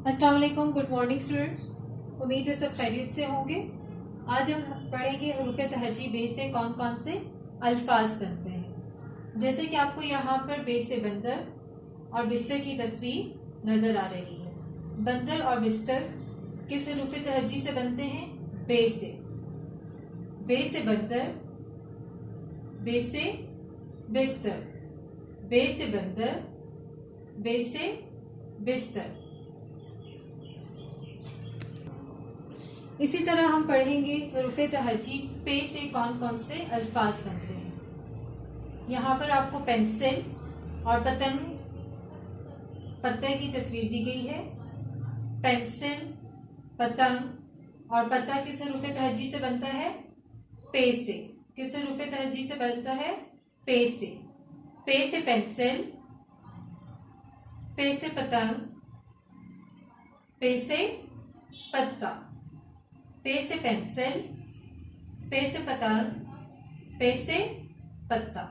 अस्सलाम वालेकुम, good morning students. उम्मीद है सब खैरियत से होंगे। आज हम पढ़ेंगे हरूफ तहजी बे से कौन कौन से अल्फाज बनते हैं। जैसे कि आपको यहाँ पर बे से बंदर और बिस्तर की तस्वीर नजर आ रही है। बंदर और बिस्तर किस हरूफ तहजी से बनते हैं? बे से। बे से बंदर, बे से बिस्तर, बे से बंदर, बे से बिस्तर। इसी तरह हम पढ़ेंगे हरूफ तहजी पे से कौन कौन से अल्फाज बनते हैं। यहाँ पर आपको पेंसिल और पतंग, पत्ते की तस्वीर दी गई है। पेंसिल, पतंग और पत्ता किस हरूफ तहजी से बनता है? पे से। किस हरूफ तहजी से बनता है? पे से। पे से पेंसिल, पे से पतंग, पे से पत्ता, पे से पेंसिल, पे से पतंग, पे से पत्ता।